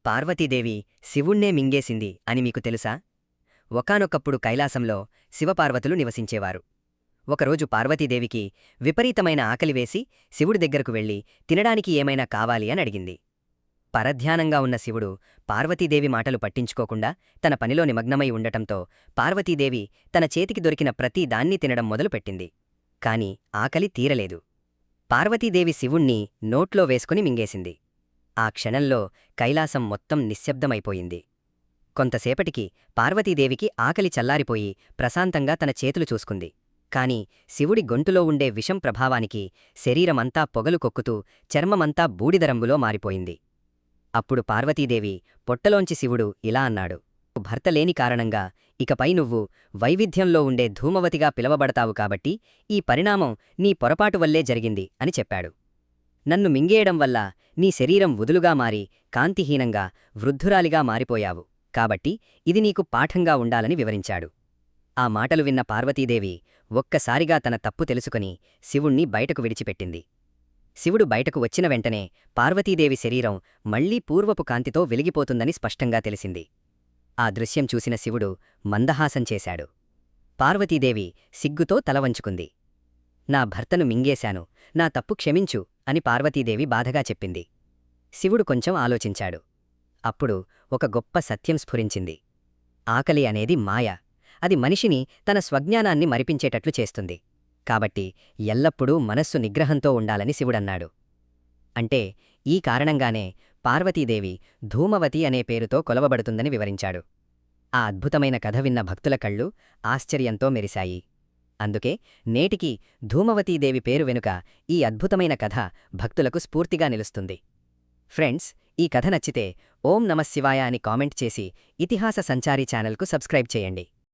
పార్వతీదేవి శివుణ్ణే మింగేసింది అని మీకు తెలుసా? ఒకానొకప్పుడు కైలాసంలో శివపార్వతులు నివసించేవారు. ఒకరోజు పార్వతీదేవికి విపరీతమైన ఆకలివేసి శివుడి దగ్గరకు వెళ్లి తినడానికి ఏమైనా కావాలి అని అడిగింది. పరధ్యానంగా ఉన్న శివుడు పార్వతీదేవి మాటలు పట్టించుకోకుండా తన పనిలో నిమగ్నమై ఉండటంతో పార్వతీదేవి తన చేతికి దొరికిన ప్రతి దాన్ని తినడం మొదలుపెట్టింది. కాని ఆకలి తీరలేదు. పార్వతీదేవి శివుణ్ణి నోట్లో వేసుకుని మింగేసింది. ఆ క్షణంలో కైలాసం మొత్తం నిశ్శబ్దమైపోయింది. కొంతసేపటికి పార్వతీదేవికి ఆకలి చల్లారిపోయి ప్రశాంతంగా తన చేతులు చూసుకుంది. కాని శివుడి గొంతులో ఉండే విషం ప్రభావానికి శరీరమంతా పొగలు కొక్కుతూ చర్మమంతా బూడిదరంగులో మారిపోయింది. అప్పుడు పార్వతీదేవి పొట్టలోంచి శివుడు ఇలా అన్నాడు: భర్త లేని కారణంగా ఇకపై నువ్వు వైవిధ్యంలో ఉండే ధూమవతిగా పిలవబడతావు కాబట్టి ఈ పరిణామం నీ పొరపాటు వల్లే జరిగింది అని చెప్పాడు. నన్ను మింగేయడం వల్ల నీ శరీరం వదులుగా మారి కాంతిహీనంగా వృద్ధురాలిగా మారిపోయావు కాబట్టి ఇది నీకు పాఠంగా ఉండాలని వివరించాడు. ఆ మాటలు విన్న పార్వతీదేవి ఒక్కసారిగా తన తప్పు తెలుసుకుని శివుణ్ణి బయటకు విడిచిపెట్టింది. శివుడు బయటకు వచ్చిన వెంటనే పార్వతీదేవి శరీరం మళ్లీ పూర్వపు కాంతితో వెలిగిపోతుందని స్పష్టంగా తెలిసింది. ఆ దృశ్యం చూసిన శివుడు మందహాసం చేశాడు. పార్వతీదేవి సిగ్గుతో తలవంచుకుంది. నా భర్తను మింగేశాను, నా తప్పు క్షమించు అని పార్వతీదేవి బాధగా చెప్పింది. శివుడు కొంచెం ఆలోచించాడు. అప్పుడు ఒక గొప్ప సత్యం స్ఫురించింది. ఆకలి అనేది మాయ. అది మనిషిని తన స్వజ్ఞానాన్ని మరిపించేటట్లు చేస్తుంది. కాబట్టి ఎల్లప్పుడూ మనస్సు నిగ్రహంతో ఉండాలని శివుడన్నాడు. అంటే ఈ కారణంగానే పార్వతీదేవి ధూమవతి అనే పేరుతో కొలవబడుతుందని వివరించాడు. ఆ అద్భుతమైన కథ విన్న భక్తుల కళ్ళు ఆశ్చర్యంతో మెరిశాయి. అందుకే నేటికి ధూమవతీదేవి పేరు వెనుక ఈ అద్భుతమైన కథ భక్తులకు స్ఫూర్తిగా నిలుస్తుంది. ఫ్రెండ్స్, ఈ కథ నచ్చితే ఓం నమః శివాయ అని కామెంట్ చేసి ఇతిహాస సంచారి ఛానల్కు సబ్స్క్రైబ్ చేయండి.